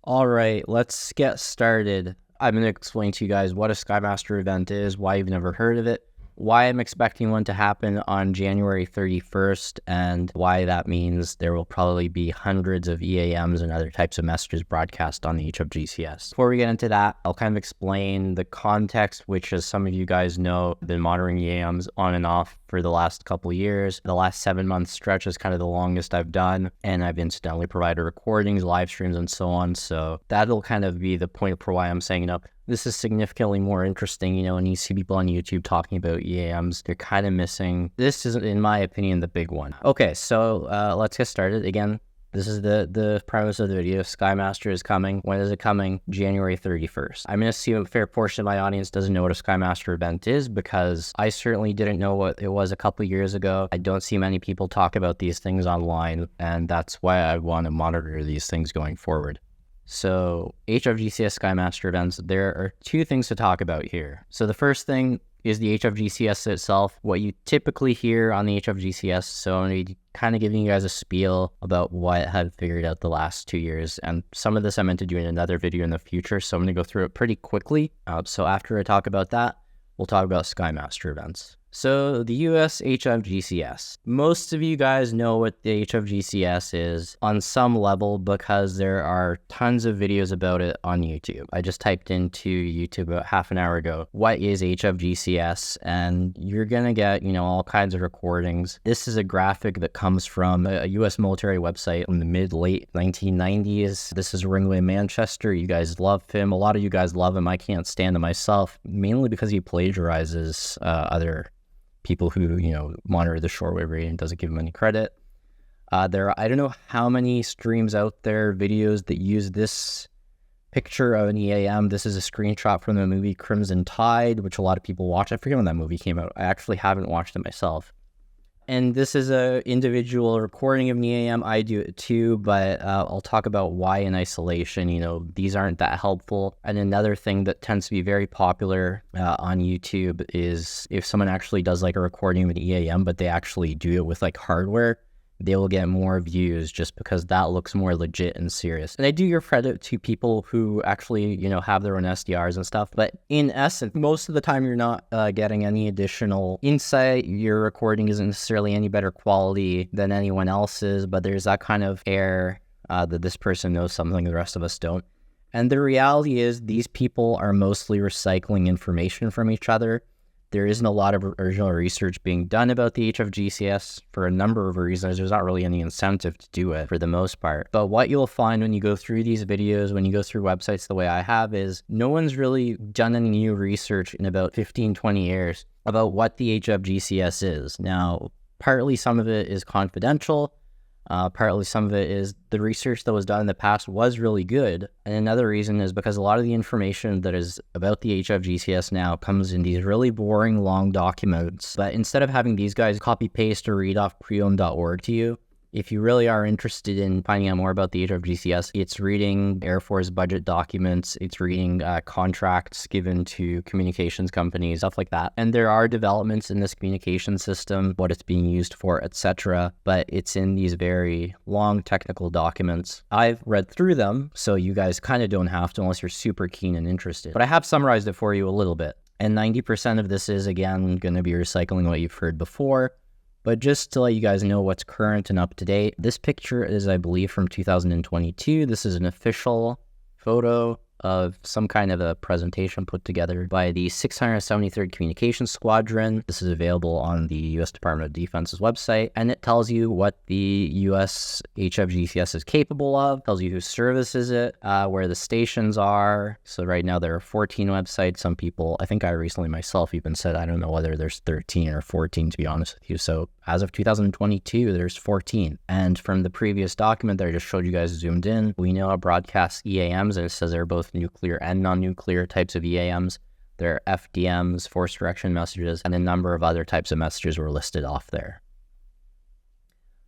All right, let's get started. I'm going to explain to you guys what a SKYMASTER event is, why you've never heard of it, why I'm expecting one to happen on January 31st, and why that means there will probably be hundreds of EAMs and other types of messages broadcast on the HFGCS. Before we get into that, I'll kind of explain the context, which, as some of you guys know, I've been monitoring EAMs on and off for the last couple of years. The last 7-month stretch is kind of the longest I've done, and I've incidentally provided recordings, live streams, and so on. So that'll kind of be the point for why I'm saying, this is significantly more interesting, and you see people on YouTube talking about EAMs. They're kind of missing. This is, in my opinion, the big one. Okay, so let's get started. Again, this is the premise of the video. SKYMASTER is coming. When is it coming? January 31st. I'm going to assume a fair portion of my audience doesn't know what a SKYMASTER event is, because I certainly didn't know what it was a couple years ago. I don't see many people talk about these things online, and that's why I want to monitor these things going forward. So HFGCS SKYMASTER events, there are two things to talk about here. So the first thing is the HFGCS itself, what you typically hear on the HFGCS. So I'm going to be kind of giving you guys a spiel about what I've figured out the last 2 years. And some of this I meant to do in another video in the future, so I'm going to go through it pretty quickly. So after I talk about that, we'll talk about SKYMASTER events. So the US HFGCS. Most of you guys know what the HFGCS is on some level because there are tons of videos about it on YouTube. I just typed into YouTube about half an hour ago, what is HFGCS? And you're going to get, all kinds of recordings. This is a graphic that comes from a US military website in the mid-late 1990s. This is RINGO in Manchester. You guys love him. A lot of you guys love him. I can't stand him myself, mainly because he plagiarizes other people who, monitor the shortwave radio and doesn't give him any credit. There are, I don't know how many streams out there, videos that use this picture of an EAM. This is a screenshot from the movie Crimson Tide, which a lot of people watch. I forget when that movie came out. I actually haven't watched it myself. And this is a individual recording of an EAM. I do it too, but I'll talk about why in isolation. These aren't that helpful. And another thing that tends to be very popular on YouTube is if someone actually does like a recording of an EAM, but they actually do it with like hardware, they will get more views just because that looks more legit and serious. And I do give credit to people who actually, have their own SDRs and stuff. But in essence, most of the time you're not getting any additional insight. Your recording isn't necessarily any better quality than anyone else's, but there's that kind of air that this person knows something the rest of us don't. And the reality is these people are mostly recycling information from each other. There isn't a lot of original research being done about the HFGCS for a number of reasons. There's not really any incentive to do it for the most part. But what you'll find when you go through these videos, when you go through websites the way I have, is no one's really done any new research in about 15, 20 years about what the HFGCS is. Now, partly some of it is confidential. Partly some of it is the research that was done in the past was really good. And another reason is because a lot of the information that is about the HFGCS now comes in these really boring, long documents. But instead of having these guys copy paste or read off preom.org to you, if you really are interested in finding out more about the HFGCS, it's reading Air Force budget documents, it's reading contracts given to communications companies, stuff like that. And there are developments in this communication system, what it's being used for, etc. But it's in these very long technical documents. I've read through them, so you guys kind of don't have to unless you're super keen and interested. But I have summarized it for you a little bit. And 90% of this is, again, going to be recycling what you've heard before. But just to let you guys know what's current and up to date, this picture is, I believe, from 2022. This is an official photo of some kind of a presentation put together by the 673rd Communications Squadron. This is available on the U.S. Department of Defense's website, and it tells you what the U.S. HFGCS is capable of, tells you who services it, where the stations are. So right now there are 14 websites. Some people, I think I recently myself even said, I don't know whether there's 13 or 14, to be honest with you. So as of 2022, there's 14. And from the previous document that I just showed you guys zoomed in, we know how broadcast EAMs, and it says they're both nuclear and non-nuclear types of EAMs. There are FDMs, force direction messages, and a number of other types of messages were listed off there.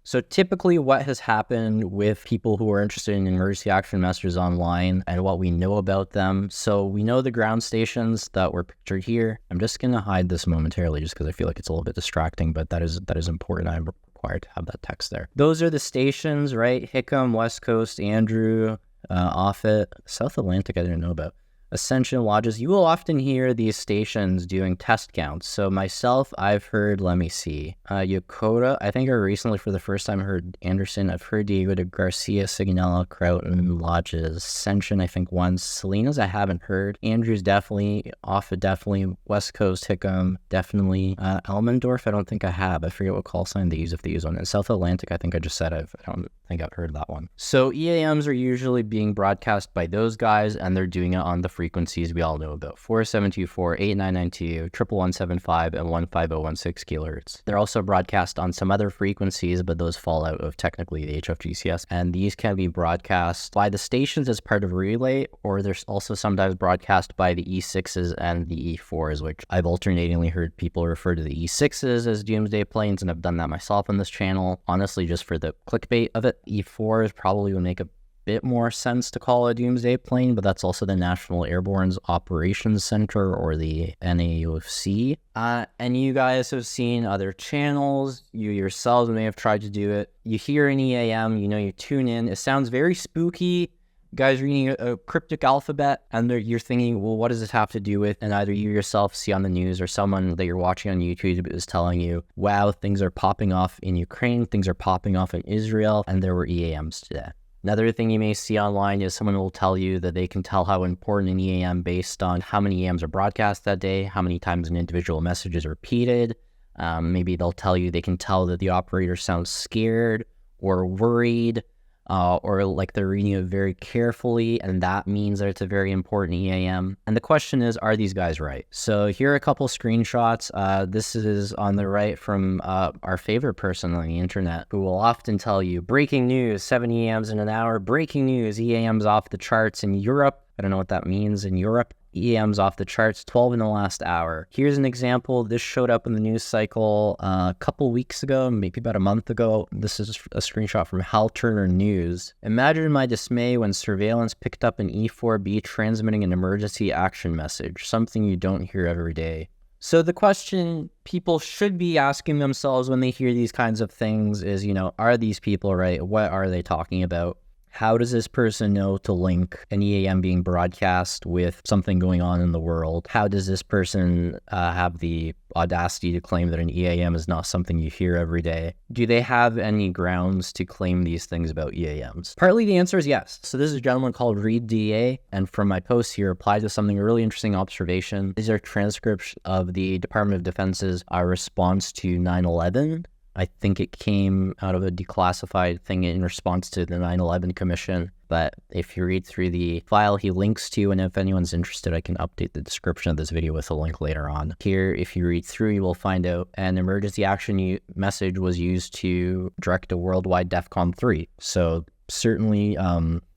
So typically what has happened with people who are interested in emergency action messages online and what we know about them. So we know the ground stations that were pictured here. I'm just going to hide this momentarily just because I feel like it's a little bit distracting, but that is important. I'm required to have that text there. Those are the stations, right? Hickam, West Coast, Andrew, Offutt, South Atlantic I didn't know about. Ascension Lodges, you will often hear these stations doing test counts. So myself, I've heard, let me see, YUKOTA, I think I recently for the first time heard Anderson. I've heard Diego de Garcia, Sigonella, Croton, Lodges, Ascension, I think once. Salinas, I haven't heard. Andrews, definitely. Offutt, definitely. West Coast, Hickam, definitely. Elmendorf, I don't think I have. I forget what call sign they use if they use one. And South Atlantic, I think I just said I don't think I've heard that one. So EAMs are usually being broadcast by those guys, and they're doing it on the frequencies we all know about: 4724, 8992, 11175, and 15016 kilohertz. They're also broadcast on some other frequencies, but those fall out of technically the HFGCS, and these can be broadcast by the stations as part of a relay, or there's also sometimes broadcast by the E6s and the E4s, which I've alternatingly heard people refer to the E6s as doomsday planes, and I've done that myself on this channel, honestly just for the clickbait of it. E4s probably would make a bit more sense to call a doomsday plane, but that's also the National Airborne Operations Center, or the NAOC. And you guys have seen other channels. You yourselves may have tried to do it. You hear an EAM, you know, you tune in. It sounds very spooky. You guys reading a cryptic alphabet, and you're thinking, well, what does this have to do with? And either you yourself see on the news, or someone that you're watching on YouTube is telling you, wow, things are popping off in Ukraine, things are popping off in Israel, and there were EAMs today. Another thing you may see online is someone will tell you that they can tell how important an EAM based on how many EAMs are broadcast that day, how many times an individual message is repeated. Maybe they'll tell you they can tell that the operator sounds scared or worried, or like they're reading it very carefully, and that means that it's a very important EAM. And the question is, are these guys right? So here are a couple screenshots. This is on the right from our favorite person on the internet, who will often tell you, breaking news, 7 EAMs in an hour, breaking news, EAMs off the charts in Europe. I don't know what that means in Europe. EAMs off the charts, 12 in the last hour. Here's an example. This showed up in the news cycle a couple weeks ago, maybe about a month ago. This is a screenshot from Hal Turner News. Imagine my dismay when surveillance picked up an E4B transmitting an emergency action message, something you don't hear every day. So the question people should be asking themselves when they hear these kinds of things is, you know, are these people right? What are they talking about? How does this person know to link an EAM being broadcast with something going on in the world? How does this person have the audacity to claim that an EAM is not something you hear every day? Do they have any grounds to claim these things about EAMs? Partly the answer is yes. So this is a gentleman called Reed DA, and from my post here applied to something, a really interesting observation. These are transcripts of the Department of Defense's response to 9/11. I think it came out of a declassified thing in response to the 9/11 Commission. But if you read through the file he links to, and if anyone's interested, I can update the description of this video with a link later on. Here, if you read through, you will find out an emergency action message was used to direct a worldwide DEFCON 3. So certainly,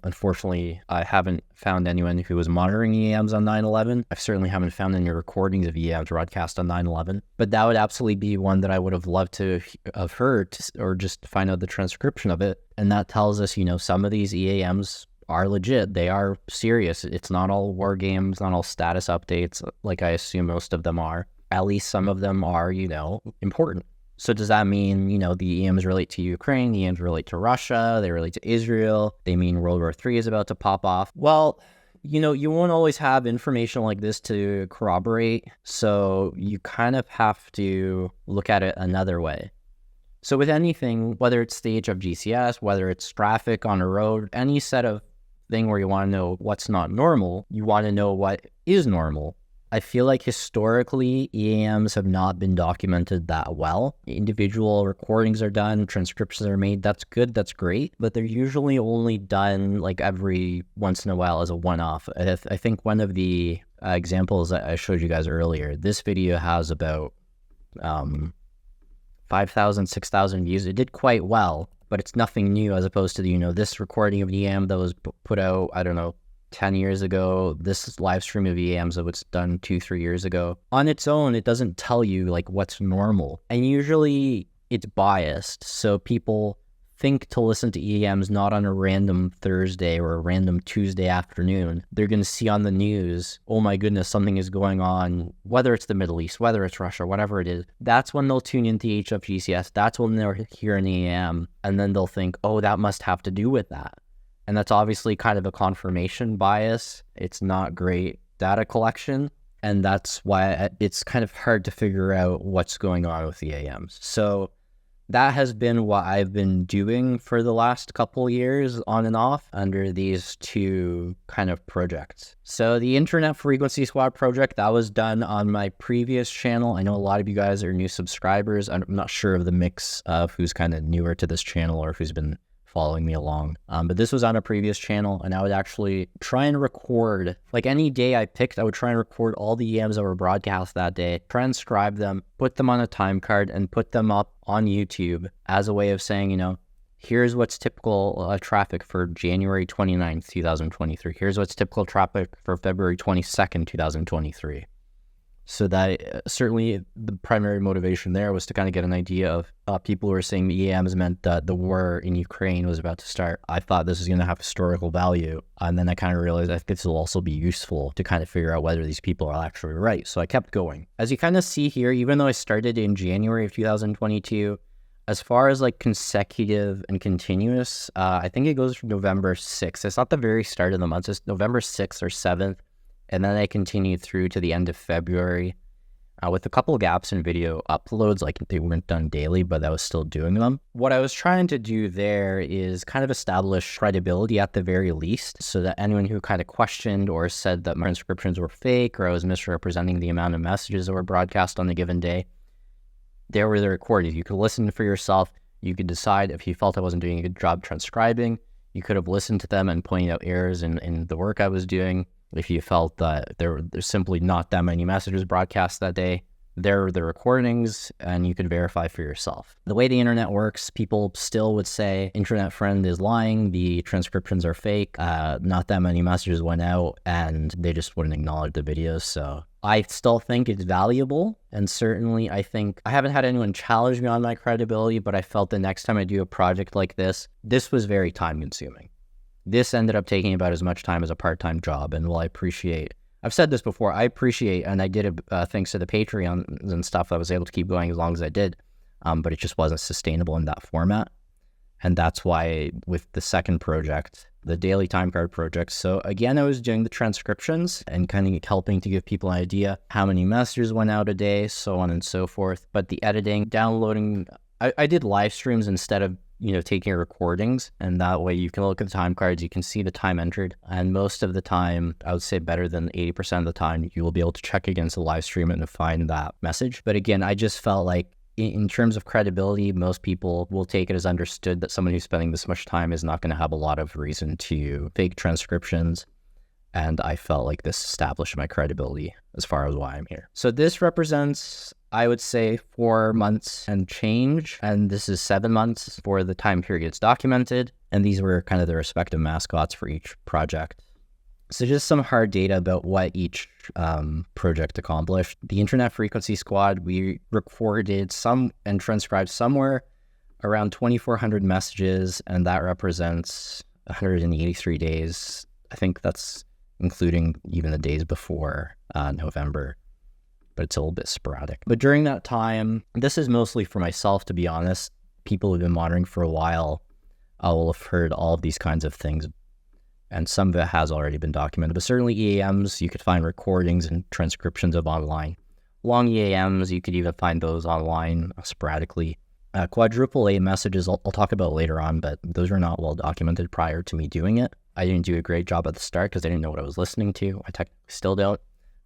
unfortunately, I haven't found anyone who was monitoring EAMs on 9/11. I certainly haven't found any recordings of EAMs broadcast on 9/11. But that would absolutely be one that I would have loved to have heard, or just find out the transcription of it. And that tells us, you know, some of these EAMs are legit. They are serious. It's not all war games, not all status updates, like I assume most of them are. At least some of them are, you know, important. So does that mean, you know, the EAMs relate to Ukraine, the EAMs relate to Russia, they relate to Israel, they mean World War III is about to pop off? Well, you know, you won't always have information like this to corroborate, so you kind of have to look at it another way. So with anything, whether it's the HFGCS, whether it's traffic on a road, any set of thing where you want to know what's not normal, you want to know what is normal. I feel like historically, EAMs have not been documented that well. Individual recordings are done, transcriptions are made, that's good, that's great, but they're usually only done like every once in a while as a one-off. I think one of the examples that I showed you guys earlier, this video has about 5,000, 6,000 views. It did quite well, but it's nothing new as opposed to, you know, this recording of EAM that was put out, I don't know, 10 years ago, this live stream of EAMs that was done 2-3 years ago. On its own, it doesn't tell you like what's normal. And usually it's biased. So people think to listen to EAMs not on a random Thursday or a random Tuesday afternoon. They're going to see on the news, oh my goodness, something is going on, whether it's the Middle East, whether it's Russia, whatever it is. That's when they'll tune into HFGCS. That's when they'll hear an EAM. And then they'll think, oh, that must have to do with that. And that's obviously kind of a confirmation bias. It's not great data collection. And that's why it's kind of hard to figure out what's going on with the EAMs. So that has been what I've been doing for the last couple years on and off under these two kind of projects. So the Internet Frequency Squad project, that was done on my previous channel. I know a lot of you guys are new subscribers. I'm not sure of the mix of who's kind of newer to this channel or who's been following me along. But this was on a previous channel, and I would actually try and record, like any day I picked, I would try and record all the EAMs that were broadcast that day, transcribe them, put them on a time card, and put them up on YouTube as a way of saying, you know, here's what's typical traffic for January 29th, 2023. Here's what's typical traffic for February 22nd, 2023. So that certainly the primary motivation there was to kind of get an idea of people who were saying the EAMs meant that the war in Ukraine was about to start. I thought this was going to have historical value. And then I kind of realized I think this will also be useful to kind of figure out whether these people are actually right. So I kept going. As you kind of see here, even though I started in January of 2022, as far as like consecutive and continuous, I think it goes from November 6th. It's not the very start of the month. It's November 6th or 7th. And then I continued through to the end of February with a couple of gaps in video uploads. Like they weren't done daily, but I was still doing them. What I was trying to do there is kind of establish credibility at the very least, so that anyone who kind of questioned or said that my transcriptions were fake or I was misrepresenting the amount of messages that were broadcast on a given day, there were the recordings. You could listen for yourself. You could decide if you felt I wasn't doing a good job transcribing. You could have listened to them and pointed out errors in the work I was doing. If you felt that there's simply not that many messages broadcast that day, there are the recordings, and you could verify for yourself. The way the internet works, people still would say, internet friend is lying, the transcriptions are fake, not that many messages went out, and they just wouldn't acknowledge the videos. So I still think it's valuable, and certainly I think, I haven't had anyone challenge me on my credibility, but I felt the next time I do a project like this was very time consuming. This ended up taking about as much time as a part-time job. And while I appreciate, I've said this before, I appreciate, and I did it thanks to the Patreon and stuff, I was able to keep going as long as I did, but it just wasn't sustainable in that format. And that's why with the second project, the daily time card project, so again, I was doing the transcriptions and kind of helping to give people an idea how many messages went out a day, so on and so forth. But the editing, downloading, I did live streams instead of taking recordings, and that way you can look at the time cards, you can see the time entered, and most of the time, I would say better than 80% of the time, you will be able to check against the live stream and find that message. But again, I just felt like in terms of credibility, most people will take it as understood that someone who's spending this much time is not going to have a lot of reason to fake transcriptions. And I felt like this established my credibility as far as why I'm here. So this represents, I would say, 4 months and change, and this is 7 months for the time periods documented, and these were kind of the respective mascots for each project. So just some hard data about what each project accomplished. The Internet Frequency Squad, we recorded some and transcribed somewhere around 2,400 messages, and that represents 183 days. I think that's including even the days before November, but it's a little bit sporadic. But during that time, this is mostly for myself, to be honest. People who've been monitoring for a while will have heard all of these kinds of things, and some of it has already been documented. But certainly EAMs, you could find recordings and transcriptions of online. Long EAMs, you could even find those online sporadically. Quadruple A messages, I'll talk about later on, but those were not well documented prior to me doing it. I didn't do a great job at the start because I didn't know what I was listening to. I technically still don't.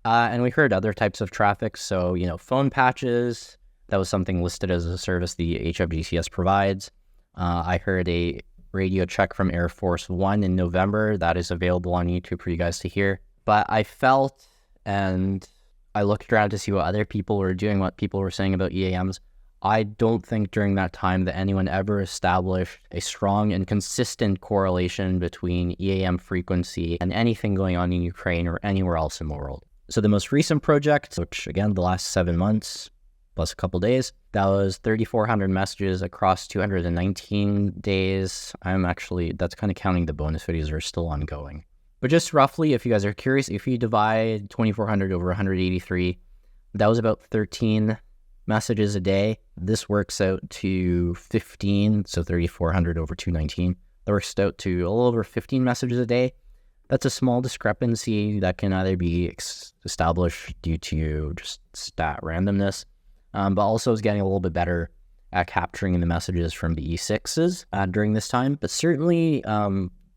And we heard other types of traffic. So, phone patches, that was something listed as a service the HFGCS provides. I heard a radio check from Air Force One in November. That is available on YouTube for you guys to hear. But I felt, and I looked around to see what other people were doing, what people were saying about EAMs. I don't think during that time that anyone ever established a strong and consistent correlation between EAM frequency and anything going on in Ukraine or anywhere else in the world. So the most recent project, which again, the last 7 months, plus a couple days, that was 3,400 messages across 219 days. That's kind of counting the bonus videos that are still ongoing. But just roughly, if you guys are curious, if you divide 2,400 over 183, that was about 13 messages a day. This works out to 15, so 3,400 over 219, that works out to a little over 15 messages a day. That's a small discrepancy that can either be established due to just stat randomness, but also is getting a little bit better at capturing the messages from the E6s during this time. But certainly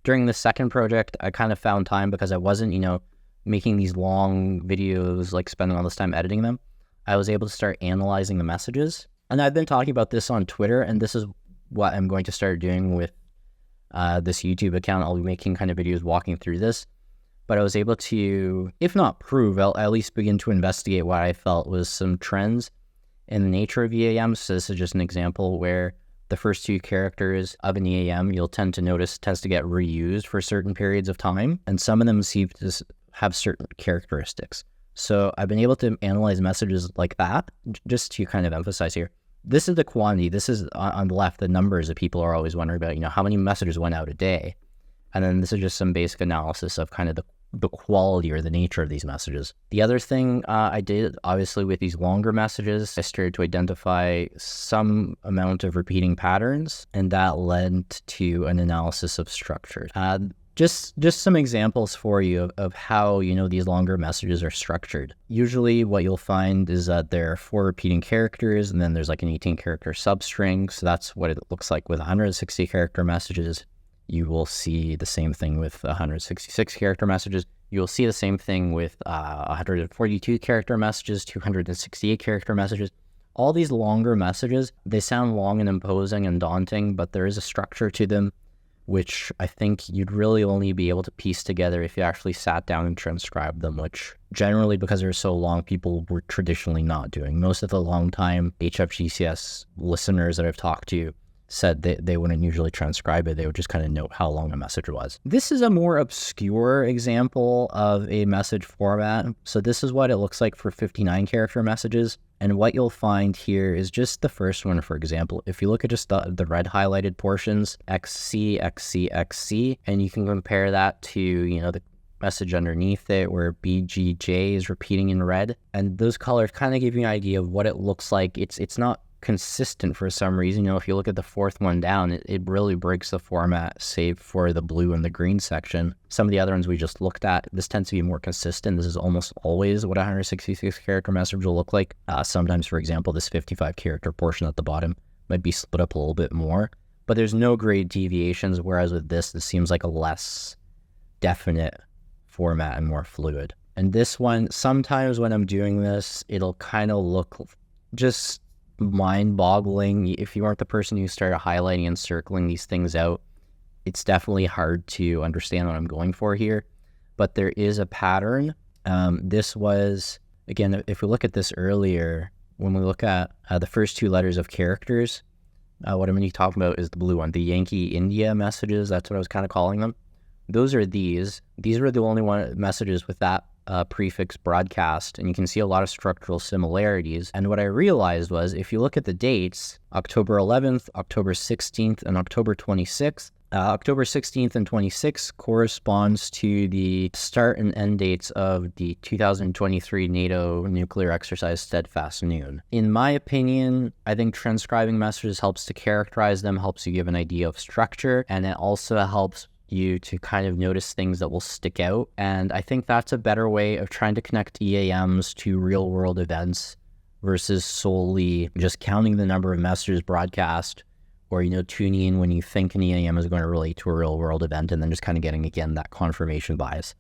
during the second project, I kind of found time because I wasn't, making these long videos, like spending all this time editing them. I was able to start analyzing the messages. And I've been talking about this on Twitter, and this is what I'm going to start doing with this YouTube account. I'll be making kind of videos walking through this. But I was able to, if not prove, I'll at least begin to investigate what I felt was some trends in the nature of EAMs. So this is just an example where the first two characters of an EAM, you'll tend to notice, tends to get reused for certain periods of time. And some of them seem to have certain characteristics. So I've been able to analyze messages like that, just to kind of emphasize here. This is the quantity. This is on the left, the numbers that people are always wondering about, how many messages went out a day. And then this is just some basic analysis of kind of the quality or the nature of these messages. The other thing I did, obviously, with these longer messages, I started to identify some amount of repeating patterns, and that led to an analysis of structure. Just some examples for you of how, these longer messages are structured. Usually what you'll find is that there are 4 repeating characters, and then there's like an 18 character substring. So that's what it looks like with 160 character messages. You will see the same thing with 166 character messages. You will see the same thing with 142 character messages, 268 character messages. All these longer messages, they sound long and imposing and daunting, but there is a structure to them, which I think you'd really only be able to piece together if you actually sat down and transcribed them, which generally, because they're so long, people were traditionally not doing. Most of the long-time HFGCS listeners that I've talked to said they wouldn't usually transcribe it. They would just kind of note how long a message was. This is a more obscure example of a message format. So this is what it looks like for 59 character messages. And what you'll find here is just the first one, for example. If you look at just the red highlighted portions, XC, XC, XC, and you can compare that to, the message underneath it where BGJ is repeating in red. And those colors kind of give you an idea of what it looks like. It's not consistent for some reason. If you look at the fourth one down, it really breaks the format, save for the blue and the green section. Some of the other ones we just looked at, this tends to be more consistent. This is almost always what a 166 character message will look like. Sometimes, for example, this 55 character portion at the bottom might be split up a little bit more, but there's no great deviations, whereas with this seems like a less definite format and more fluid. And this one, sometimes when I'm doing this, it'll kind of look just mind-boggling. If you aren't the person who started highlighting and circling these things out, it's definitely hard to understand what I'm going for here. But there is a pattern. This was, again, if we look at this earlier, when we look at the first 2 letters of characters, what I'm going to be talking about is the blue one, the Yankee India messages. That's what I was kind of calling them. Those are these. These were the only messages with that prefix broadcast, and you can see a lot of structural similarities. And what I realized was, if you look at the dates, October 11th, October 16th, and October 26th, October 16th and 26th corresponds to the start and end dates of the 2023 NATO nuclear exercise Steadfast Noon. In my opinion, I think transcribing messages helps to characterize them, helps you give an idea of structure, and it also helps you to kind of notice things that will stick out. And I think that's a better way of trying to connect EAMs to real world events versus solely just counting the number of messages broadcast, or, tuning in when you think an EAM is going to relate to a real world event, and then just kind of getting, again, that confirmation bias.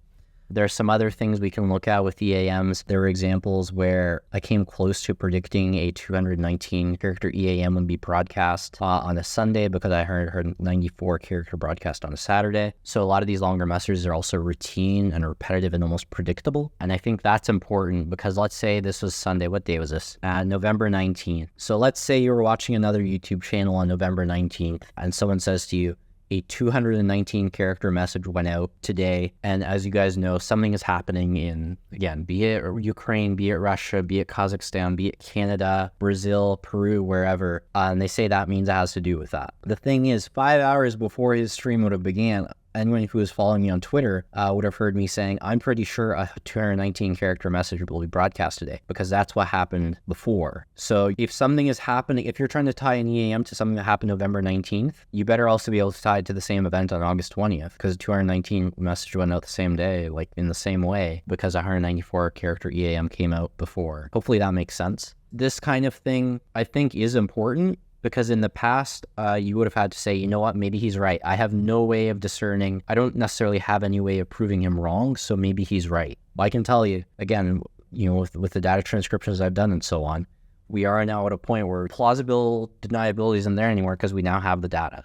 There are some other things we can look at with EAMs. There were examples where I came close to predicting a 219 character EAM would be broadcast on a Sunday, because I heard 94 character broadcast on a Saturday. So a lot of these longer messages are also routine and repetitive and almost predictable. And I think that's important, because let's say this was Sunday. What day was this? November 19th. So let's say you were watching another YouTube channel on November 19th, and someone says to you, a 219 character message went out today, and as you guys know, something is happening in, again, be it Ukraine, be it Russia, be it Kazakhstan, be it Canada, Brazil, Peru, wherever, and they say that means it has to do with that. The thing is, 5 hours before his stream would have began, anyone who was following me on Twitter would have heard me saying, I'm pretty sure a 219 character message will be broadcast today, because that's what happened before. So if something is happening, if you're trying to tie an EAM to something that happened November 19th, you better also be able to tie it to the same event on August 20th, because 219 message went out the same day, like in the same way, because a 194 character EAM came out before. Hopefully that makes sense. This kind of thing, I think, is important, because in the past, you would have had to say, you know what, maybe he's right. I have no way of discerning. I don't necessarily have any way of proving him wrong, so maybe he's right. I can tell you, again, you know, with the data transcriptions I've done and so on, we are now at a point where plausible deniability isn't there anymore because we now have the data.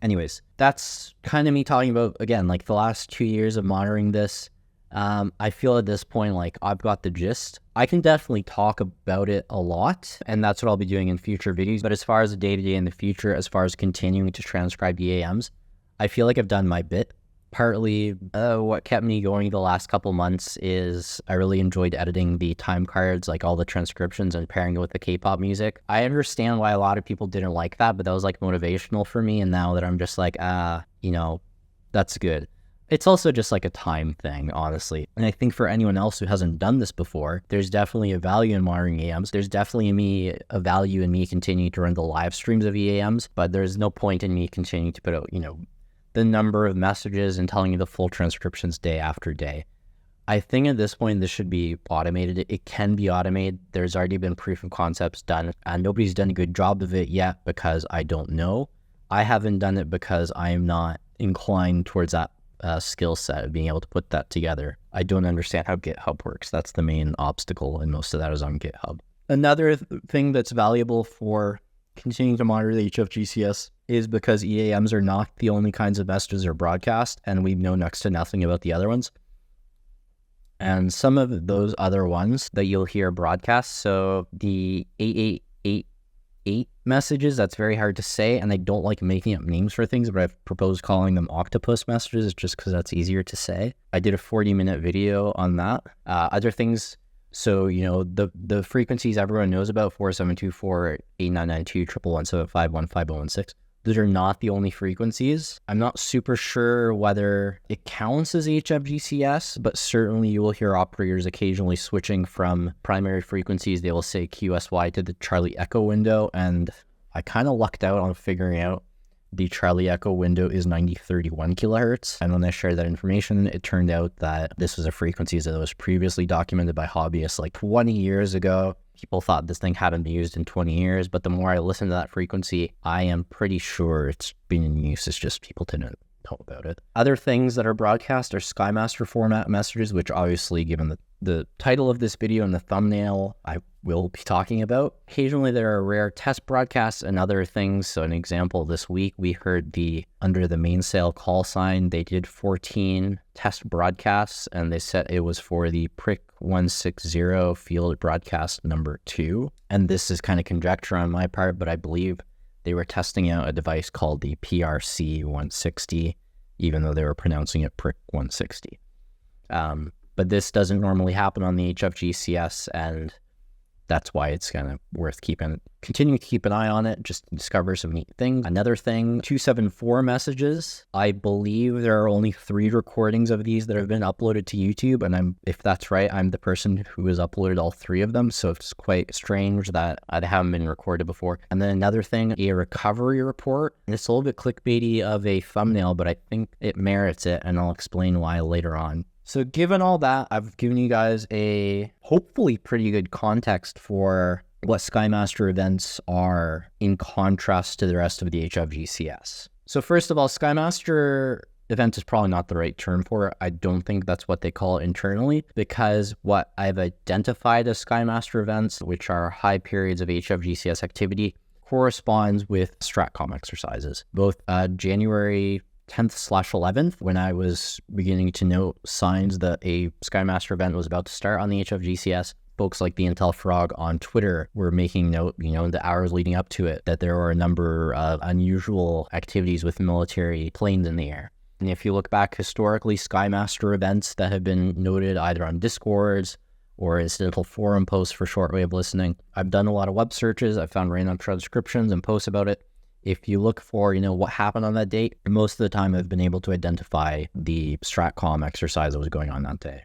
Anyways, that's kind of me talking about, again, like the last 2 years of monitoring this. I feel at this point like I've got the gist. I can definitely talk about it a lot, and that's what I'll be doing in future videos. But as far as the day-to-day in the future, as far as continuing to transcribe EAMs, I feel like I've done my bit. Partly what kept me going the last couple months is I really enjoyed editing the time cards, like all the transcriptions, and pairing it with the K-pop music. I understand why a lot of people didn't like that, but that was like motivational for me. And now that I'm just like, you know, that's good. It's also just like a time thing, honestly. And I think for anyone else who hasn't done this before, there's definitely a value in monitoring EAMs. There's definitely a value in me continuing to run the live streams of EAMs, but there's no point in me continuing to put out, you know, the number of messages and telling you the full transcriptions day after day. I think at this point, this should be automated. It can be automated. There's already been proof of concepts done, and nobody's done a good job of it yet because I don't know. I haven't done it because I am not inclined towards that skill set of being able to put that together. I don't understand how GitHub works. That's the main obstacle, and most of that is on GitHub. Another thing that's valuable for continuing to monitor the HFGCS is because EAMs are not the only kinds of messages or broadcast, and we know next to nothing about the other ones. And some of those other ones that you'll hear broadcast, so the 8888 messages, that's very hard to say, and I don't like making up names for things, but I've proposed calling them octopus messages just because that's easier to say. I did a 40-minute video on that. Other things, so, you know, the frequencies everyone knows about, 4724, 8992, 111751, 5016, those are not the only frequencies. I'm not super sure whether it counts as HFGCS, but certainly you will hear operators occasionally switching from primary frequencies. They will say QSY to the Charlie Echo window, and I kind of lucked out on figuring out the Charlie Echo window is 9031 kilohertz. And when I shared that information, it turned out that this was a frequency that was previously documented by hobbyists like 20 years ago. People thought this thing hadn't been used in 20 years, but the more I listened to that frequency, I am pretty sure it's been in use. It's just people didn't know about it. Other things that are broadcast are SKYMASTER format messages, which obviously, given the title of this video and the thumbnail, I will be talking about. Occasionally there are rare test broadcasts and other things. So an example, this week we heard under the mainsail call sign, they did 14 test broadcasts, and they said it was for the PRIC 160 field broadcast number 2. And this is kind of conjecture on my part, but I believe they were testing out a device called the PRC 160, even though they were pronouncing it PRIC 160. But this doesn't normally happen on the HFGCS, and that's why it's kind of worth continuing to keep an eye on it, just to discover some neat things. Another thing, 274 messages. I believe there are only 3 recordings of these that have been uploaded to YouTube, and if that's right, I'm the person who has uploaded all 3 of them, so it's quite strange that they haven't been recorded before. And then another thing, a recovery report. And it's a little bit clickbaity of a thumbnail, but I think it merits it, and I'll explain why later on. So given all that, I've given you guys a hopefully pretty good context for what SKYMASTER events are in contrast to the rest of the HFGCS. So first of all, SKYMASTER event is probably not the right term for it. I don't think that's what they call it internally, because what I've identified as SKYMASTER events, which are high periods of HFGCS activity, corresponds with STRATCOM exercises. Both January 10th/11th, when I was beginning to note signs that a SKYMASTER event was about to start on the HFGCS, folks like the Intel Frog on Twitter were making note, you know, in the hours leading up to it, that there were a number of unusual activities with military planes in the air. And if you look back historically, SKYMASTER events that have been noted either on Discords or incidental forum posts for shortwave listening, I've done a lot of web searches. I've found random transcriptions and posts about it. If you look for, what happened on that date, most of the time I've been able to identify the STRATCOM exercise that was going on that day.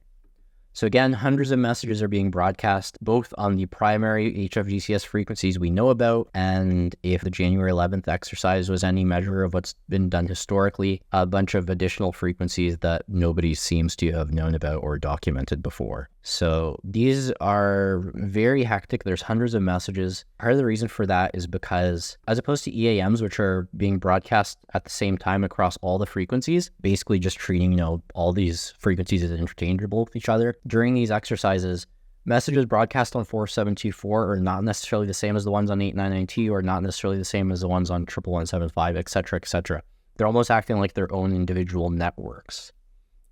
So again, hundreds of messages are being broadcast, both on the primary HFGCS frequencies we know about, and if the January 11th exercise was any measure of what's been done historically, a bunch of additional frequencies that nobody seems to have known about or documented before. So these are very hectic. There's hundreds of messages. Part of the reason for that is because, as opposed to EAMs, which are being broadcast at the same time across all the frequencies, basically just treating, all these frequencies as interchangeable with each other, during these exercises, messages broadcast on 4724 are not necessarily the same as the ones on 899T, or not necessarily the same as the ones on 11175, etc., etc. They're almost acting like their own individual networks.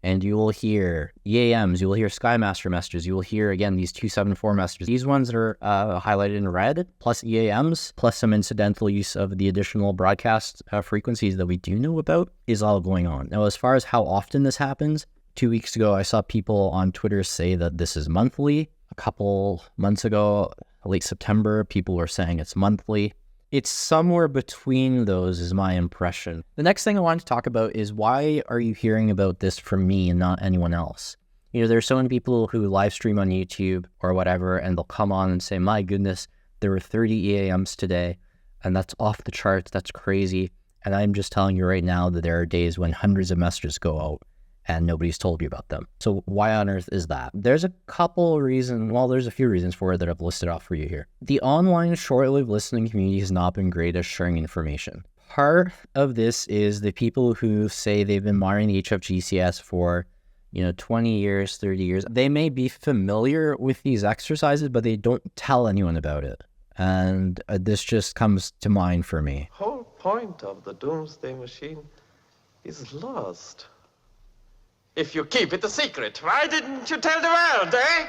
And you will hear EAMs, you will hear SKYMASTER messages, you will hear, again, these 274 messages. These ones are highlighted in red, plus EAMs, plus some incidental use of the additional broadcast frequencies that we do know about is all going on. Now, as far as how often this happens, 2 weeks ago, I saw people on Twitter say that this is monthly. A couple months ago, late September, people were saying it's monthly. It's somewhere between those is my impression. The next thing I wanted to talk about is, why are you hearing about this from me and not anyone else? There's so many people who live stream on YouTube or whatever, and they'll come on and say, my goodness, there were 30 EAMs today, and that's off the charts, that's crazy. And I'm just telling you right now that there are days when hundreds of messages go out and nobody's told you about them. So why on earth is that? There's a couple reasons, there's a few reasons for it that I've listed off for you here. The online short-lived listening community has not been great at sharing information. Part of this is the people who say they've been monitoring the HFGCS for, 20 years, 30 years. They may be familiar with these exercises, but they don't tell anyone about it. And this just comes to mind for me. Whole point of the doomsday machine is lost. If you keep it a secret, why didn't you tell the world, eh?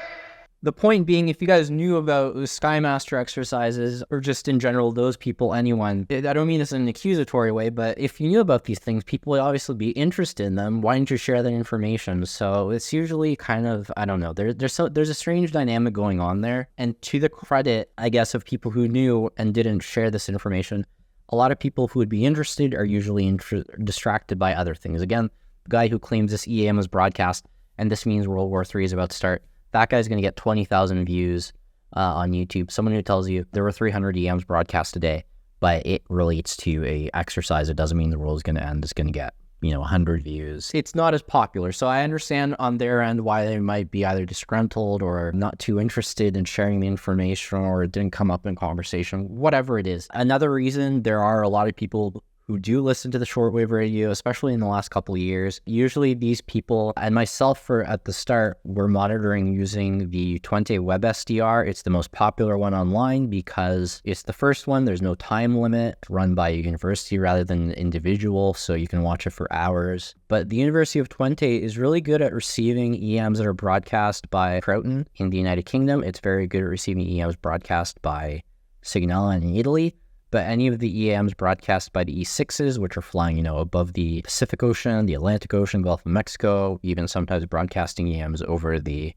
The point being, if you guys knew about the SKYMASTER exercises, or just in general, those people, anyone, I don't mean this in an accusatory way, but if you knew about these things, people would obviously be interested in them. Why didn't you share that information? So it's usually kind of, I don't know, there's a strange dynamic going on there. And to the credit, I guess, of people who knew and didn't share this information, a lot of people who would be interested are usually distracted by other things. Again, the guy who claims this EAM was broadcast and this means World War III is about to start, that guy's going to get 20,000 views on YouTube. Someone who tells you there were 300 EAMs broadcast today, but it relates to a exercise, it doesn't mean the world is going to end, is going to get, 100 views. It's not as popular. So I understand on their end why they might be either disgruntled or not too interested in sharing the information, or it didn't come up in conversation, whatever it is. Another reason, there are a lot of people who do listen to the shortwave radio, especially in the last couple of years. Usually these people, and myself at the start, were monitoring using the Twente Web SDR. It's the most popular one online because it's the first one. There's no time limit, run by a university rather than an individual, so you can watch it for hours. But the University of Twente is really good at receiving EAMs that are broadcast by Croton in the United Kingdom. It's very good at receiving EAMs broadcast by Signala in Italy. But any of the EAMs broadcast by the E6s, which are flying, above the Pacific Ocean, the Atlantic Ocean, Gulf of Mexico, even sometimes broadcasting EAMs over the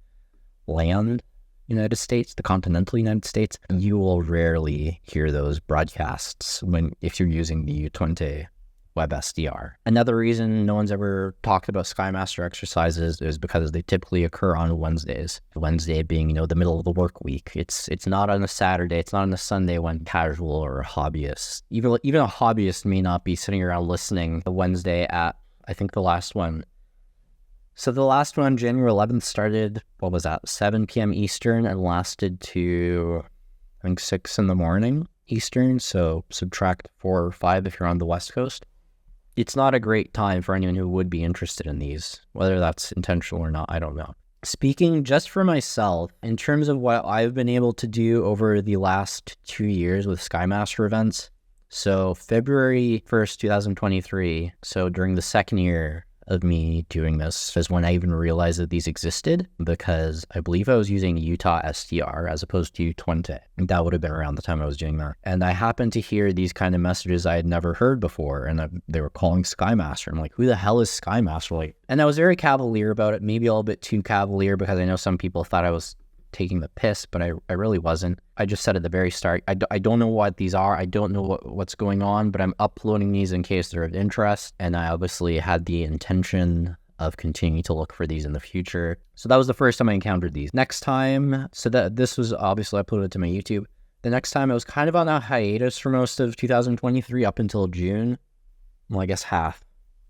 land United States, the continental United States, you will rarely hear those broadcasts if you're using the Twente Web SDR. Another reason no one's ever talked about SKYMASTER exercises is because they typically occur on Wednesdays. Wednesday being, the middle of the work week. It's not on a Saturday. It's not on a Sunday when casual or hobbyists, even a hobbyist may not be sitting around listening the Wednesday at, I think the last one. So the last one, January 11th, started, 7 p.m. Eastern and lasted to, I think, 6 in the morning Eastern. So subtract 4 or 5 if you're on the West Coast. It's not a great time for anyone who would be interested in these, whether that's intentional or not, I don't know. Speaking just for myself, in terms of what I've been able to do over the last 2 years with SKYMASTER events, so February 1st, 2023, so during the second year of me doing this is when I even realized that these existed, because I believe I was using Utah SDR as opposed to Twente. That would have been around the time I was doing that. And I happened to hear these kind of messages I had never heard before, and they were calling SKYMASTER. I'm like, who the hell is SKYMASTER? And I was very cavalier about it, maybe a little bit too cavalier, because I know some people thought I was taking the piss, but I really wasn't. I just said at the very start, I don't know what these are. I don't know what's going on, but I'm uploading these in case they're of interest. And I obviously had the intention of continuing to look for these in the future. So that was the first time I encountered these. Next time, so that this was obviously uploaded to my YouTube. The next time I was kind of on a hiatus for most of 2023 up until June. Well, I guess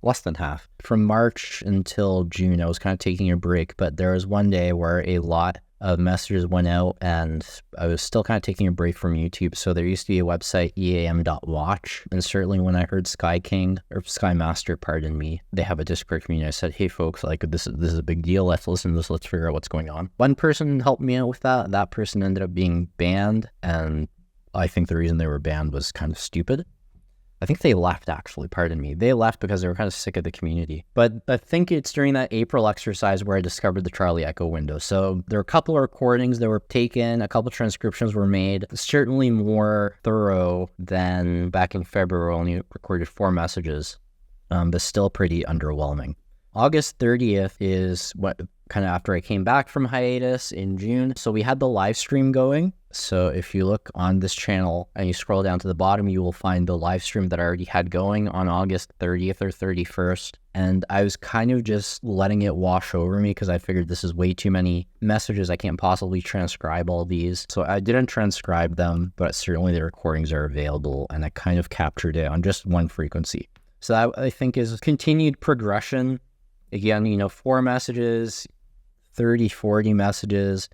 less than half. From March until June, I was kind of taking a break, but there was one day where a lot of messages went out and I was still kind of taking a break from YouTube. So there used to be a website, EAM.watch. And certainly when I heard SKYKING, or SKYMASTER, pardon me, they have a Discord community. I said, hey folks, like this is a big deal. Let's listen to this. Let's figure out what's going on. One person helped me out with that. That person ended up being banned. And I think the reason they were banned was kind of stupid. I think they left, actually, pardon me. They left because they were kind of sick of the community. But I think it's during that April exercise where I discovered the Charlie Echo window. So there were a couple of recordings that were taken, a couple of transcriptions were made, certainly more thorough than back in February, only recorded 4 messages, but still pretty underwhelming. August 30th is what kind of after I came back from hiatus in June. So we had the live stream going. So if you look on this channel and you scroll down to the bottom, you will find the live stream that I already had going on August 30th or 31st. And I was kind of just letting it wash over me because I figured this is way too many messages. I can't possibly transcribe all these. So I didn't transcribe them, but certainly the recordings are available. And I kind of captured it on just one frequency. So that I think is continued progression. Again, 4 messages, 30, 40 messages.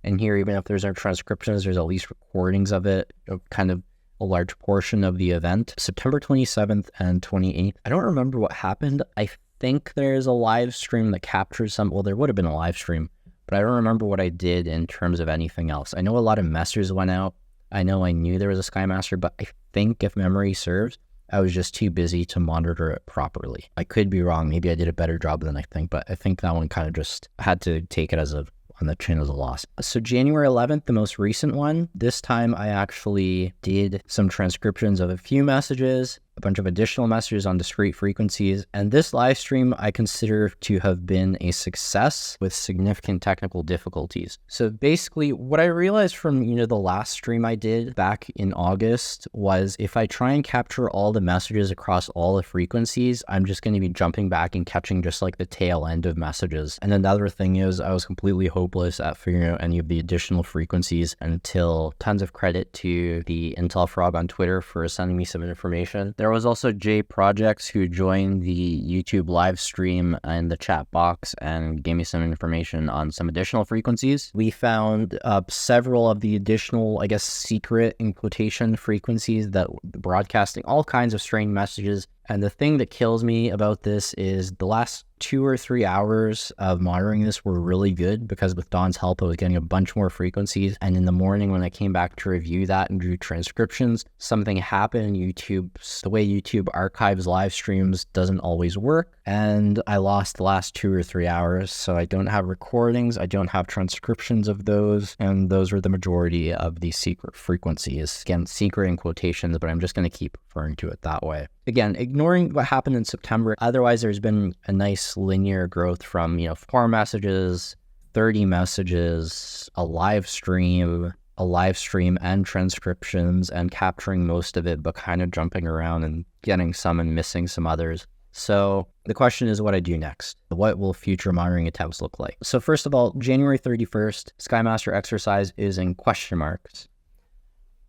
And here, even if there's no transcriptions, there's at least recordings of it, kind of a large portion of the event. September 27th and 28th. I don't remember what happened. I think there's a live stream that captures some. Well, there would have been a live stream, but I don't remember what I did in terms of anything else. I know a lot of messages went out. I know I knew there was a SKYMASTER, but I think if memory serves, I was just too busy to monitor it properly. I could be wrong. Maybe I did a better job than I think, but I think that one kind of just had to take it as on the chin as a loss. So January 11th, the most recent one, this time I actually did some transcriptions of a few messages, a bunch of additional messages on discrete frequencies. And this live stream I consider to have been a success with significant technical difficulties. So basically what I realized from, the last stream I did back in August was if I try and capture all the messages across all the frequencies, I'm just going to be jumping back and catching just like the tail end of messages. And another thing is I was completely hopeless at figuring out any of the additional frequencies until tons of credit to the Intel Frog on Twitter for sending me some information. There was also Jay Projects who joined the YouTube live stream in the chat box and gave me some information on some additional frequencies. We found several of the additional, I guess, secret in quotation frequencies that broadcasting all kinds of strange messages. And the thing that kills me about this is the last 2 or 3 hours of monitoring this were really good because with Don's help, I was getting a bunch more frequencies. And in the morning when I came back to review that and do transcriptions, something happened. The way YouTube archives live streams doesn't always work. And I lost the last 2 or 3 hours. So I don't have recordings. I don't have transcriptions of those. And those are the majority of the secret frequencies. Again, secret in quotations, but I'm just going to keep referring to it that way. Again, ignoring what happened in September, otherwise there's been a nice linear growth from, 4 messages, 30 messages, a live stream and transcriptions and capturing most of it, but kind of jumping around and getting some and missing some others. So the question is what I do next. What will future monitoring attempts look like? So first of all, January 31st, SKYMASTER exercise is in question marks.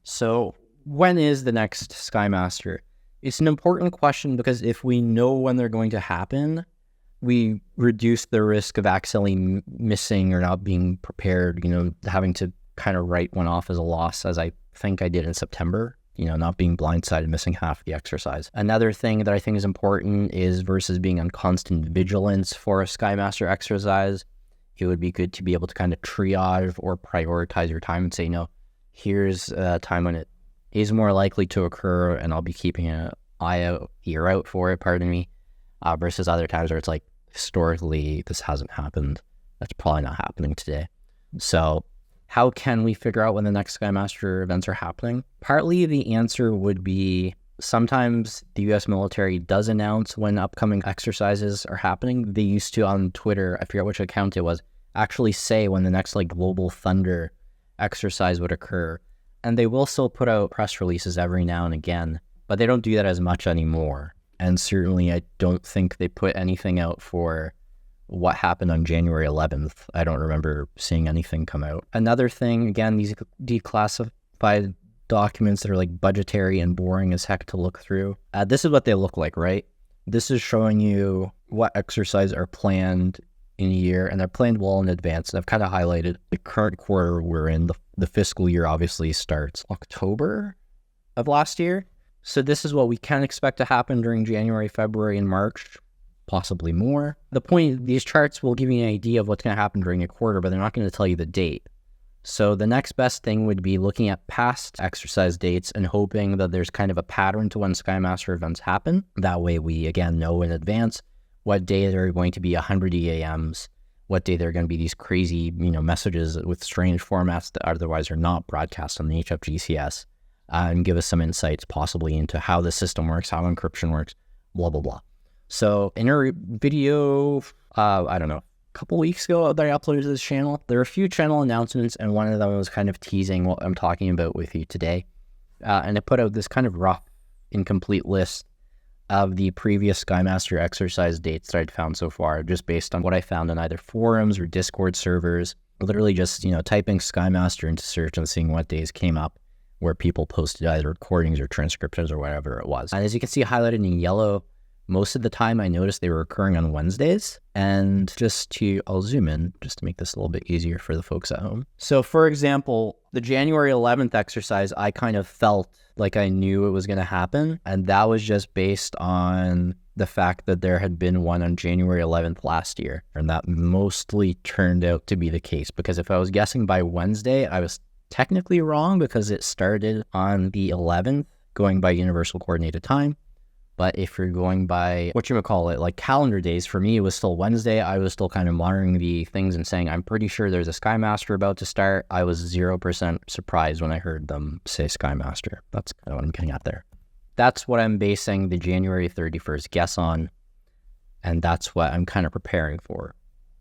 So when is the next SKYMASTER? It's an important question because if we know when they're going to happen, we reduce the risk of accidentally missing or not being prepared, having to kind of write one off as a loss, as I think I did in September, not being blindsided, missing half the exercise. Another thing that I think is important is versus being on constant vigilance for a SKYMASTER exercise, it would be good to be able to kind of triage or prioritize your time and say, here's a time when it is more likely to occur and I'll be keeping an ear out for it, versus other times where it's like, historically, this hasn't happened. That's probably not happening today. So how can we figure out when the next SKYMASTER events are happening? Partly the answer would be sometimes the US military does announce when upcoming exercises are happening. They used to on Twitter, I forget which account it was, actually say when the next like Global Thunder exercise would occur. And they will still put out press releases every now and again, but they don't do that as much anymore. And certainly I don't think they put anything out for what happened on January 11th. I don't remember seeing anything come out. Another thing, again, these declassified documents that are like budgetary and boring as heck to look through. This is what they look like, right? This is showing you what exercises are planned in a year, and they're planned well in advance. And I've kind of highlighted the current quarter we're in. The fiscal year obviously starts October of last year. So this is what we can expect to happen during January, February, and March, possibly more. The point, these charts will give you an idea of what's going to happen during a quarter, but they're not going to tell you the date. So the next best thing would be looking at past exercise dates and hoping that there's kind of a pattern to when SKYMASTER events happen. That way we, again, know in advance what day there are going to be 100 EAMs, what day there are going to be these crazy, messages with strange formats that otherwise are not broadcast on the HFGCS, and give us some insights possibly into how the system works, how encryption works, blah, blah, blah. So in a video, I don't know, a couple weeks ago that I uploaded to this channel, there were a few channel announcements, and one of them was kind of teasing what I'm talking about with you today. And I put out this kind of rough, incomplete list of the previous SKYMASTER exercise dates that I'd found so far, just based on what I found in either forums or Discord servers. Literally just, typing SKYMASTER into search and seeing what days came up where people posted either recordings or transcriptions or whatever it was. And as you can see highlighted in yellow, most of the time I noticed they were occurring on Wednesdays. And I'll zoom in just to make this a little bit easier for the folks at home. So for example, the January 11th exercise, I kind of felt like I knew it was going to happen. And that was just based on the fact that there had been one on January 11th last year. And that mostly turned out to be the case, because if I was guessing by Wednesday, I was technically wrong because it started on the 11th going by Universal Coordinated Time. But if you're going by like calendar days, for me, it was still Wednesday. I was still kind of monitoring the things and saying, I'm pretty sure there's a SKYMASTER about to start. I was 0% surprised when I heard them say SKYMASTER. That's kind of what I'm getting at there. That's what I'm basing the January 31st guess on. And that's what I'm kind of preparing for.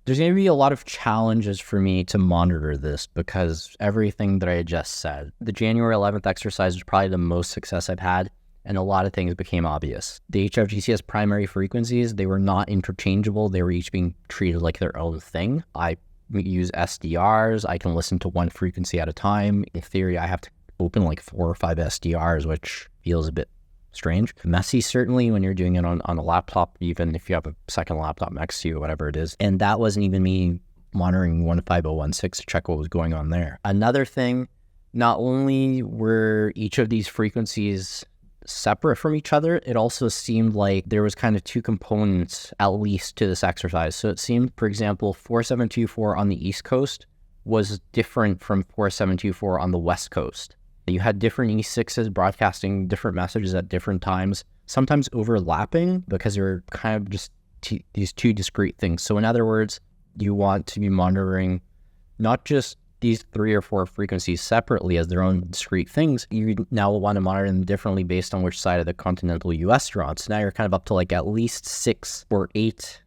There's going to be a lot of challenges for me to monitor this because everything that I just said, the January 11th exercise was probably the most success I've had. And a lot of things became obvious. The HFGCS primary frequencies, they were not interchangeable. They were each being treated like their own thing. I use SDRs. I can listen to one frequency at a time. In theory, I have to open like 4 or 5 SDRs, which feels a bit strange. Messy, certainly, when you're doing it on a laptop, even if you have a second laptop next to you, whatever it is. And that wasn't even me monitoring 15016 to check what was going on there. Another thing, not only were each of these frequencies separate from each other, it also seemed like there was kind of 2 components at least to this exercise. So it seemed, for example, 4724 on the East Coast was different from 4724 on the West Coast. You had different E6s broadcasting different messages at different times, sometimes overlapping because they were kind of just these 2 discrete things. So in other words, you want to be monitoring not just these 3 or 4 frequencies separately as their own discrete things. You now will want to monitor them differently based on which side of the continental US you're on. So now you're kind of up to like at least 6 or 8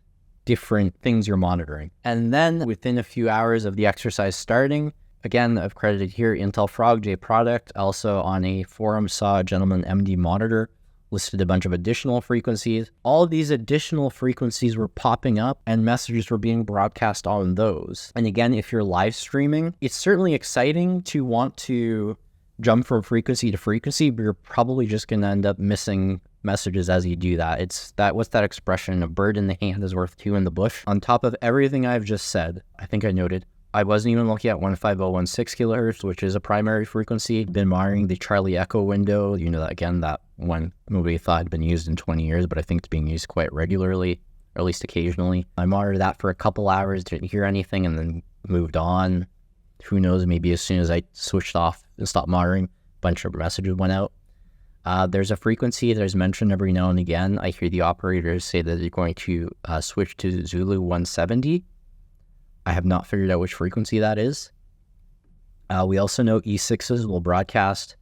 different things you're monitoring. And then within a few hours of the exercise starting, again, I've credited here Intel Frog J Product, also on a forum saw a gentleman MD monitor, listed a bunch of additional frequencies. All of these additional frequencies were popping up and messages were being broadcast on those. And again, if you're live streaming, it's certainly exciting to want to jump from frequency to frequency, but you're probably just going to end up missing messages as you do that. It's that, what's that expression? A bird in the hand is worth 2 in the bush. On top of everything I've just said, I think I noted, I wasn't even looking at 15016 kilohertz, which is a primary frequency. Been monitoring the Charlie Echo window. That again, that one nobody thought had been used in 20 years, but I think it's being used quite regularly, or at least occasionally. I monitored that for a couple hours, didn't hear anything, and then moved on. Who knows, maybe as soon as I switched off and stopped monitoring, a bunch of messages went out. There's a frequency that is mentioned every now and again. I hear the operators say that they're going to switch to Zulu 170. I have not figured out which frequency that is. We also know E6s will broadcast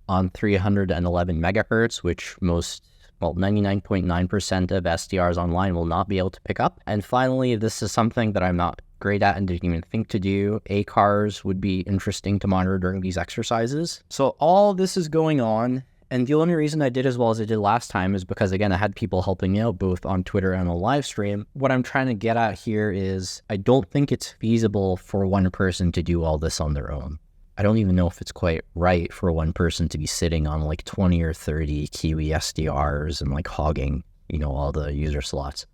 on 311 megahertz, which 99.9% of SDRs online will not be able to pick up. And finally, this is something that I'm not great at and didn't even think to do. ACARs would be interesting to monitor during these exercises. So all this is going on. And the only reason I did as well as I did last time is because, again, I had people helping me out both on Twitter and on live stream. What I'm trying to get at here is I don't think it's feasible for one person to do all this on their own. I don't even know if it's quite right for one person to be sitting on like 20 or 30 Kiwi SDRs and like hogging, all the user slots.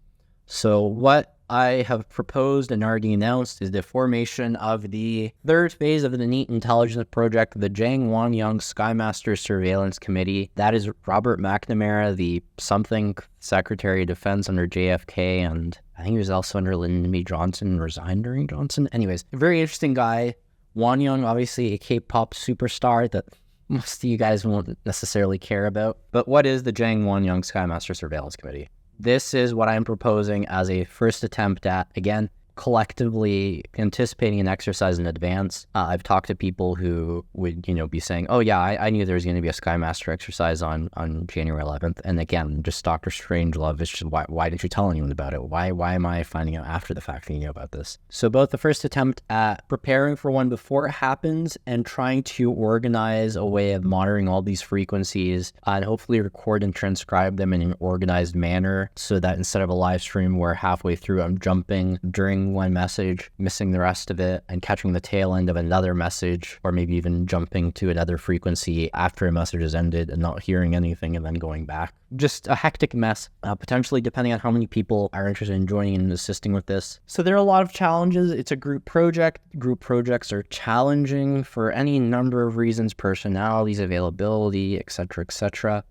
So what I have proposed and already announced is the formation of the third phase of the NEET Intelligence Project, the Jang Won-young SKYMASTER Surveillance Committee. That is Robert McNamara, the something Secretary of Defense under JFK, and I think he was also under Lyndon B. Johnson, resigned during Johnson. Anyways, a very interesting guy. Won-young, obviously a K-pop superstar that most of you guys won't necessarily care about. But what is the Jang Won-young SKYMASTER Surveillance Committee? This is what I'm proposing as a first attempt at, again, collectively anticipating an exercise in advance. I've talked to people who would, be saying, oh yeah, I knew there was going to be a SKYMASTER exercise on January 11th. And again, just Dr. Strangelove is just, why didn't you tell anyone about it? Why am I finding out after the fact that you know about this? So both the first attempt at preparing for one before it happens and trying to organize a way of monitoring all these frequencies and hopefully record and transcribe them in an organized manner so that instead of a live stream where halfway through I'm jumping during one message, missing the rest of it, and catching the tail end of another message, or maybe even jumping to another frequency after a message has ended and not hearing anything and then going back. Just a hectic mess, potentially depending on how many people are interested in joining and assisting with this. So there are a lot of challenges. It's a group project. Group projects are challenging for any number of reasons, personalities, availability, etc., etc.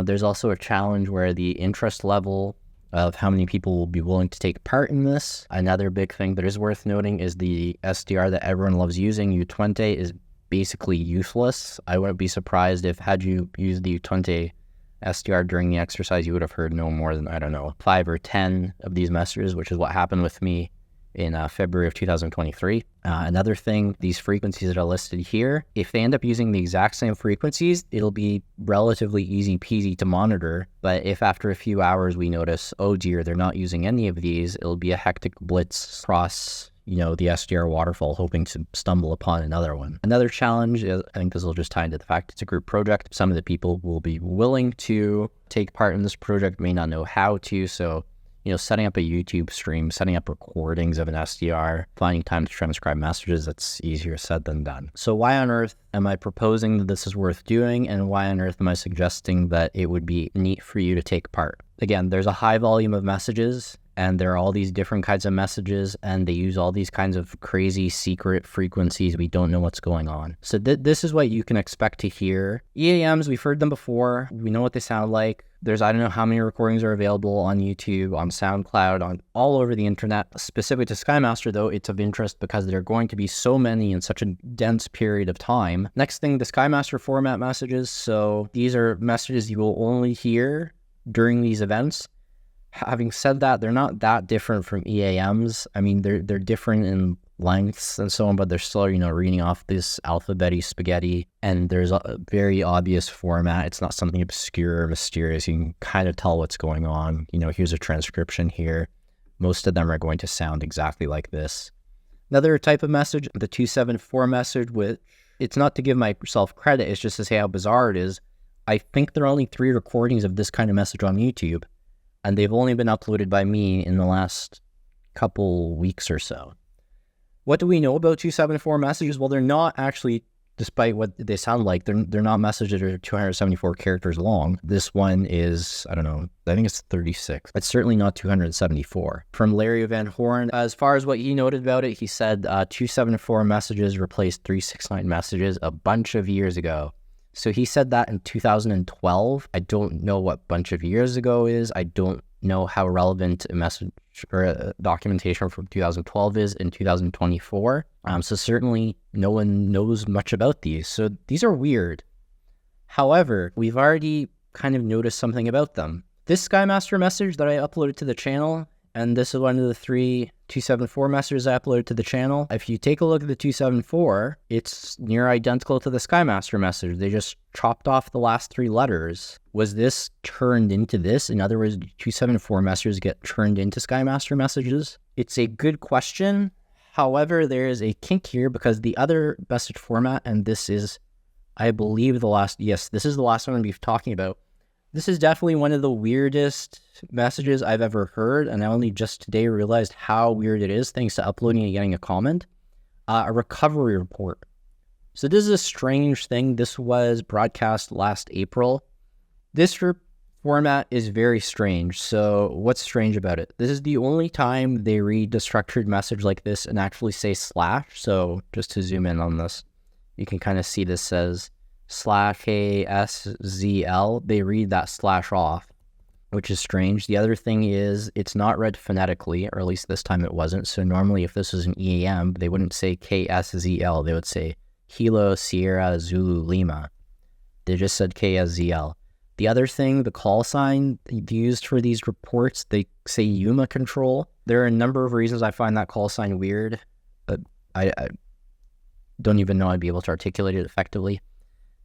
There's also a challenge where the interest level of how many people will be willing to take part in this. Another big thing that is worth noting is the SDR that everyone loves using, U20, is basically useless. I wouldn't be surprised if had you used the U20 SDR during the exercise, you would have heard no more than, 5 or 10 of these messages, which is what happened with me in February of 2023. Another thing, these frequencies that are listed here, if they end up using the exact same frequencies, it'll be relatively easy peasy to monitor. But if after a few hours we notice, oh dear, they're not using any of these, it'll be a hectic blitz across the SDR waterfall, hoping to stumble upon another one. Another challenge is, I think this will just tie into the fact it's a group project. Some of the people will be willing to take part in this project, may not know how to, so setting up a YouTube stream, setting up recordings of an SDR, finding time to transcribe messages, that's easier said than done. So why on earth am I proposing that this is worth doing, and why on earth am I suggesting that it would be neat for you to take part? Again, there's a high volume of messages, and there are all these different kinds of messages, and they use all these kinds of crazy secret frequencies. We don't know what's going on. So this is what you can expect to hear. EAMs, we've heard them before. We know what they sound like. There's, I don't know how many recordings are available on YouTube, on SoundCloud, on all over the internet. Specific to SKYMASTER, though, it's of interest because there are going to be so many in such a dense period of time. Next thing, the SKYMASTER format messages. So these are messages you will only hear during these events. Having said that, they're not that different from EAMs. I mean, they're different in lengths and so on, but they're still, reading off this alphabet-y spaghetti, and there's a very obvious format. It's not something obscure or mysterious. You can kind of tell what's going on. Here's a transcription here. Most of them are going to sound exactly like this. Another type of message, the 274 message, with it's not to give myself credit, it's just to say how bizarre it is. I think there are only 3 recordings of this kind of message on YouTube, and they've only been uploaded by me in the last couple weeks or so. What do we know about 274 messages? Well, they're not actually, despite what they sound like, they're not messages that are 274 characters long. This one is, I think it's 36. It's certainly not 274. From Larry Van Horn, as far as what he noted about it, he said 274 messages replaced 369 messages a bunch of years ago. So he said that in 2012. I don't know what bunch of years ago is. I don't know how relevant a message or a documentation from 2012 is in 2024. So certainly no one knows much about these. So these are weird. However, we've already kind of noticed something about them. This SKYMASTER message that I uploaded to the channel, and this is one of the 3 274 messages I uploaded to the channel. If you take a look at the 274, it's near identical to the SKYMASTER message. They just chopped off the last 3 letters. Was this turned into this? In other words, 274 messages get turned into SKYMASTER messages? It's a good question. However, there is a kink here because the other message format, and this is, I believe, this is the last one we've talking about. This is definitely one of the weirdest messages I've ever heard, and I only just today realized how weird it is thanks to uploading and getting a comment. A recovery report. So this is a strange thing. This was broadcast last April. This format is very strange. So what's strange about it? This is the only time they read the structured message like this and actually say slash. So just to zoom in on this, you can kind of see this says /KSZL. They read that slash off, which is strange. The other thing is it's not read phonetically, or at least this time it wasn't. So normally if this was an EAM, they wouldn't say KSZL. They would say Kilo Sierra Zulu Lima. They just said KSZL. The other thing, the call sign used for these reports, they say YUMA control. There are a number of reasons I find that call sign weird, but I don't even know I'd be able to articulate it effectively.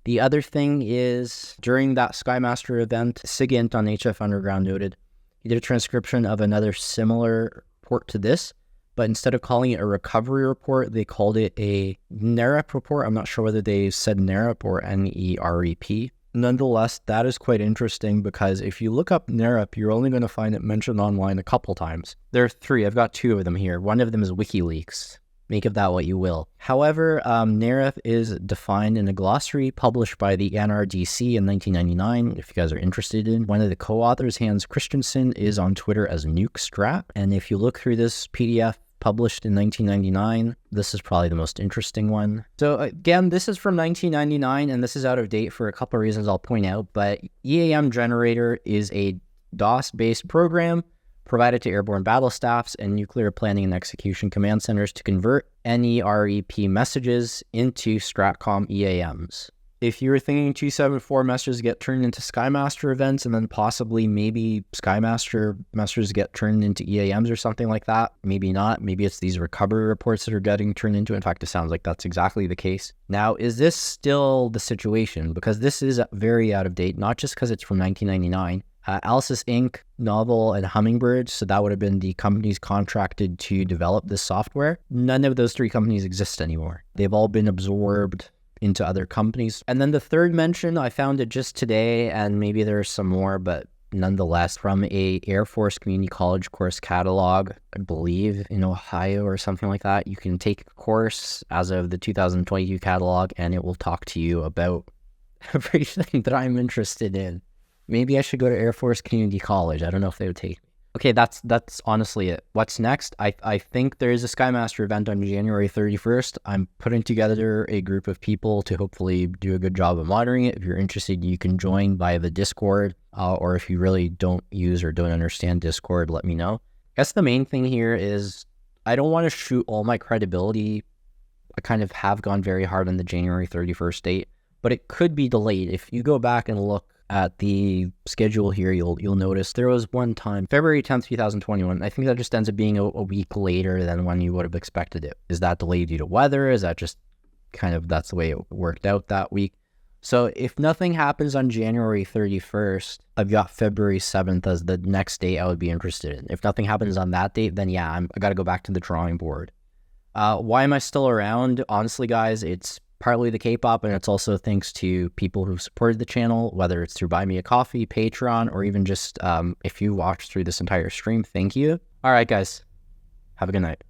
The other thing is, during that SKYMASTER event, SIGINT on HF Underground noted, he did a transcription of another similar report to this, but instead of calling it a recovery report, they called it a NEREP report. I'm not sure whether they said NEREP or NEREP. Nonetheless, that is quite interesting because if you look up NEREP, you're only going to find it mentioned online a couple times. There are 3. I've got 2 of them here. One of them is WikiLeaks. Make of that what you will. However, NEREP is defined in a glossary published by the NRDC in 1999. If you guys are interested in, one of the co-authors, Hans Christensen, is on Twitter as NukeStrap. And if you look through this PDF published in 1999, this is probably the most interesting one. So again, this is from 1999, and this is out of date for a couple of reasons I'll point out. But EAM Generator is a DOS-based program provided to airborne battle staffs and nuclear planning and execution command centers to convert NEREP messages into STRATCOM EAMs. If you were thinking 274 messages get turned into SKYMASTER events and then possibly maybe SKYMASTER messages get turned into EAMs or something like that, maybe not. Maybe it's these recovery reports that are getting turned into. In fact, it sounds like that's exactly the case. Now, is this still the situation? Because this is very out of date, not just because it's from 1999. Alice's Inc., Novel, and Hummingbird, so that would have been the companies contracted to develop this software. None of those 3 companies exist anymore. They've all been absorbed into other companies. And then the third mention, I found it just today, and maybe there's some more, but nonetheless, from a Air Force Community College course catalog, I believe in Ohio or something like that. You can take a course as of the 2022 catalog, and it will talk to you about everything that I'm interested in. Maybe I should go to Air Force Community College. I don't know if they would take me. Okay, that's honestly it. What's next? I think there is a SKYMASTER event on January 31st. I'm putting together a group of people to hopefully do a good job of monitoring it. If you're interested, you can join via the Discord, or if you really don't use or don't understand Discord, let me know. I guess the main thing here is I don't want to shoot all my credibility. I kind of have gone very hard on the January 31st date, but it could be delayed. If you go back and look at the schedule here, you'll notice there was one time, February 10th, 2021. I think that just ends up being a week later than when you would have expected it. Is that delayed due to weather? Is that just kind of, that's the way it worked out that week? So if nothing happens on January 31st, I've got February 7th as the next date I would be interested in. If nothing happens on that date, then yeah, I got to go back to the drawing board. Why am I still around? Honestly, guys, it's partly the K-pop, and it's also thanks to people who've supported the channel, whether it's through Buy Me a Coffee, Patreon, or even just if you watched through this entire stream, thank you. All right, guys, have a good night.